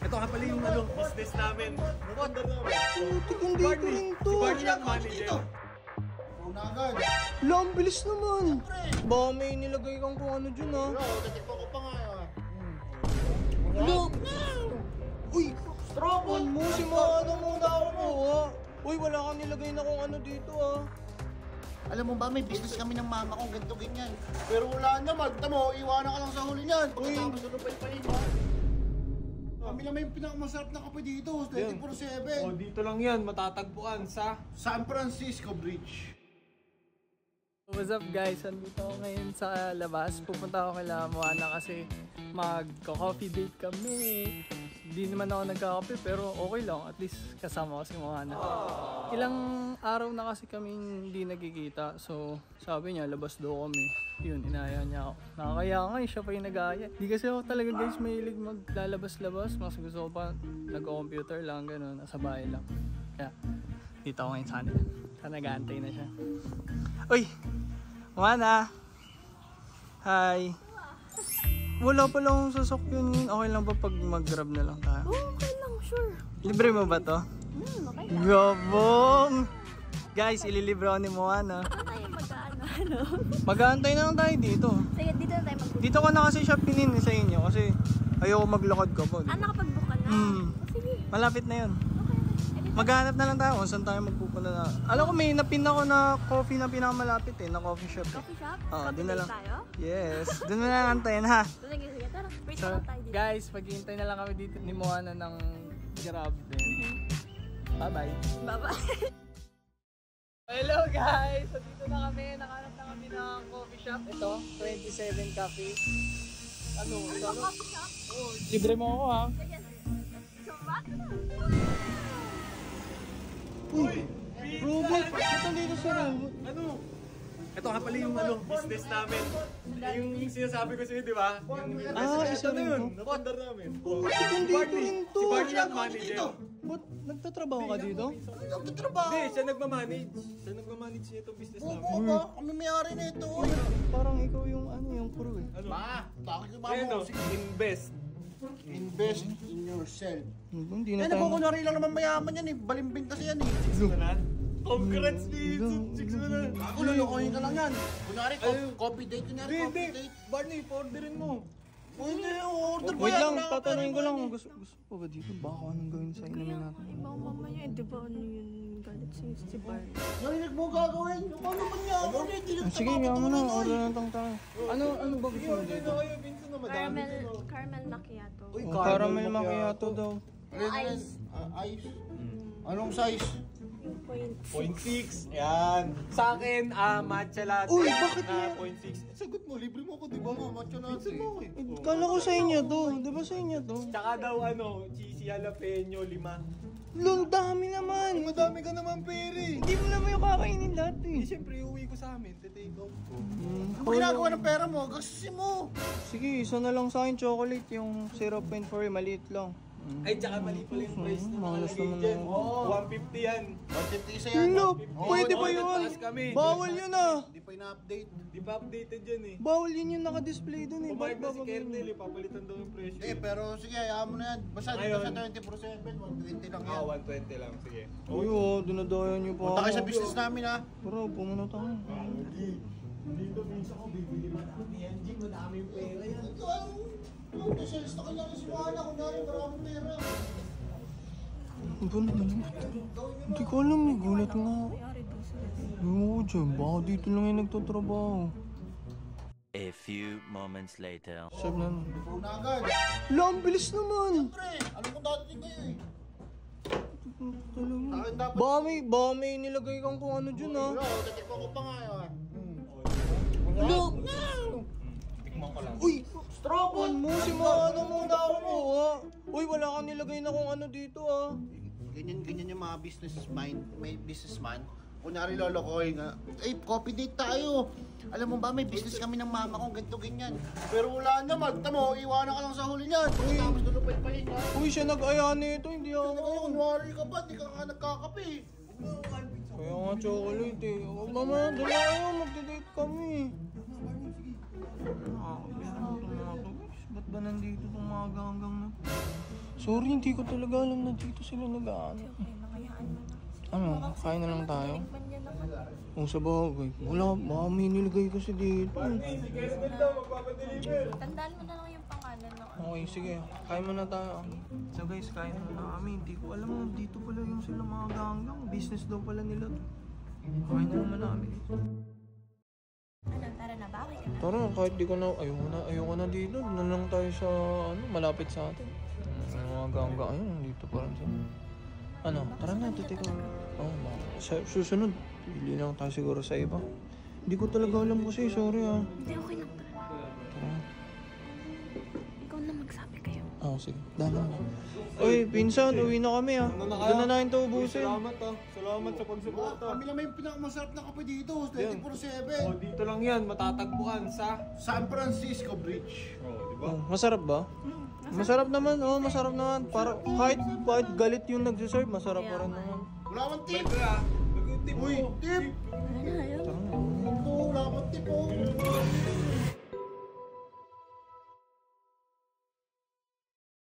Ito nga pala yung business namin. Nakandar namin. Putik, hindi ko rin to. Si Barney ang manager. Una agad. Wala, ang bilis naman. Baka may nilagay kang kung ano dyan ha. Pero, tatikpan ko pa nga. Look! Uy! Strobon mo, si Mano muna ako mo ha. Uy, wala kang nilagay na kung ano dito ha. Alam mo ba, may business kami ng mama ko, ganito ganyan. Pero wala naman, tamo, iwanan ka lang sa huli niyan. Pagkatapos lulupay-payin mo. Kami naman yung pinakamasarap na kape dito, 24/7. O, dito lang yan, matatagpuan sa San Francisco Bridge. What's up guys? Andito ako ngayon sa labas. Pupunta ako kay Moana kasi mag-coffee date kami. Hindi naman ako nagka-coffee pero okay lang. At least kasama ko si Moana. Ilang araw na kasi kaming hindi nagkikita. So sabi niya labas daw kami. Yun, inaya niya ako. Nakakaya nga siya pa yung nag-aaya. Hindi kasi ako talaga guys mahilig maglalabas-labas. Mas gusto ko pa nag-computer lang, gano'n. Nasa bahay lang. Kaya dito ako ngayon sa kanila. Nag-aantay na siya. Uy! Moana! Hi! Wala pa lang akong sasakyan ngayon. Okay lang ba pag mag-grab na lang tayo? Okay lang, sure. Libre mo ba to? Okay lang. Gabong! Guys, ililibre ako ni Moana. Tayo mag-ano. Mag-aantay na lang tayo dito. Sige, dito na tayo mag-book. Dito ko na kasi siya pinin sa inyo kasi ayoko maglakad ka po. Nakapag-book ka na? Sige. Malapit na yun. Okay. Maghanap na lang tayo kung saan tayo magpupunta na. Alam ko may napin ako na coffee na pinakamalapit na coffee shop. Coffee shop? Oo, Coffee doon na lang. tayo? Yes, doon na lang antayin ha. Sige, sige. Tara, wait So, na lang tayo dito. guys, maghihintay na lang kami dito ni Moana ng Grab din. Bye-bye. Bye-bye. Hello guys! So dito na kami, nakahanap na kami ng coffee shop. Ito, 27 Cafe. Ano? Coffee shop? Oh, libre mo ako ha. Sige, sige. So, bakit na? Uy! Robot! Ba't nandito si Robot? ano? Ito nga pala yung business namin. Yung sinasabi ko sa'yo, di ba? Isa Ito na rin yun, to? nakandar namin. Putik, hindi ko rin to. Si Barney ang manager. Ba't nagtatrabaho ka dito? Nagtatrabaho. Hindi, siya nagmamanage. Siya nagmamanage niya itong business namin. Oo ba? Kami may-ari na ito. Parang ikaw yung yung crew eh. Ano? Bakit yung mama Ano? ko? Sige, Invest. invest in yourself. Hindi na Eh, tayo. nagkukunwari lang naman mayaman yan eh. Balimbing kasi yan eh. Congrats, Vincent! Chicks mo na! Ako lulukoyin ka lang yan. Kunwari, coffee date. Kunwari, Hindi, coffee hindi! date. Barney, orderin mo! Hindi, order mo Wait yan. lang, Wala ka tatanungin ko pera lang mo kung gusto pa ba dito? Baka anong gawin sa inamin natin? Ibang mamaya, di ba ano yun? Galit si Bar. Narinig mo gagawin. Ano man yan? Ano hindi lang Sige, nga mo na. Order na lang tayo. Ano ba gusto mo dito? kayo, Vincent, na madami. Caramel macchiato. Uy, Caramel macchiato daw. Ice. Ice. Anong size? 0.6. Yan. Sa akin, matcha latte. Uy, bakit na yan? 0.6. Sagot mo, libre mo ako, di ba? Matcha natin. Kala ko sa inyo to. Di ba sa inyo to? Tsaka daw, cheesy jalapeno, 5. Lol, dami naman. Madami ka naman, pere. Hindi mo naman yung kakainin dati. Siyempre, uwi ko sa amin. Take out ko. Ano ginagawa ng pera mo? Gastusin mo. Sige, isa na lang sa akin chocolate. Yung 0.4, maliit lang. Ay, tsaka mali pala yung price na Malas nakalagay naman dyan. ako. 150 yan. 150 isa yan. Hello, Oo, pwede ba oo, yun? nagtaas kami. Bawal yun ah. Hindi pa ina-update. Di ba updated yan eh? Bawal yun yung naka-display dun eh. Pumayag na si Bakit Kernel eh, papalitan daw yung presyo. Eh, pero sige, hayaan mo na yan. Basta dito Ngayon. sa 24/7, 120 lang yan. 120 lang, sige. Uy, dinadayan niyo pa. Punta kayo sa business namin ha. Bro, pumunta tayo. Dito, minsan ko, bibili ba natin yan? Jing, madami yung pera yan. Ito ang sales na kanya si Juana kung dahil maraming pera. Hindi ko alam, may gulat nga. Oo dyan, baka dito lang yung nagtatrabaho. A few moments later. Sab na nun. Una agad. Wala, ang bilis naman. Pre, alam kong dadating kayo eh. Akin dapat. Baka may nilagay kang kung ano dyan ah. Pero, tatikpan ko pa nga yun. Look! Tikman ko lang. Uy! Strobon mo, si Mano muna ako mo ha. Uy, wala kang nilagay na kung ano dito ah. Ganyan yung mga businessman, may businessman. Kunyari lolokohin nga, eh, coffee date tayo. Alam mo ba, may business kami ng mama ko, ganito ganyan. Pero wala naman, tamo, iwanan ka lang sa huli niyan. Pagkatapos lulupay-payin niya. Uy, siya nag-aya nito, hindi Ano ako. kayo, kunwari ka ba, di ka nagkakape. Kaya nga chocolate eh. Oh, mama, dala kayo, magdi-date kami. Ba't ba nandito itong mga ganggang na? Sorry, hindi ko talaga alam na dito sila nag-aano. Okay, nakayaan mo na. Ano, kain na lang tayo? Man yan naman. O sa bagay. Wala, baka may nilagay kasi dito. Tandaan mo na lang yung pangalan ng Okay, sige. Kain muna tayo. So guys, kain muna kami. Hindi ko alam na dito pala yung sila mga ganggang. Business daw pala nila to. Kain na naman namin. Ano, tara na ba? Okay ka na? Tara, kahit di ko na, ayoko na dito. Doon na lang tayo sa, malapit sa atin. Yung mga ganggang, ayun, dito pa rin sila. Ano, tara na, titika. Sa susunod, pili lang tayo siguro sa iba. Hindi ko talaga alam kasi, sorry ah. Hindi, okay lang. Tara. Ikaw na magsabi kayo. Sige. Dahan na. Uy, pinsan, uwi na kami ah. Doon na natin ito ubusin. Salamat ah. Salamat sa pagsuporta. Kami naman yung pinakamasarap na kape dito, Yan. 24/7. Dito lang yan, matatagpuan sa... San Francisco Bridge. Diba? Masarap ba? Masarap naman, masarap naman. Para kahit galit yung nagsiserve, masarap pa rin naman. Wala mang tip. Mag-tip Uy, tip! Ano na,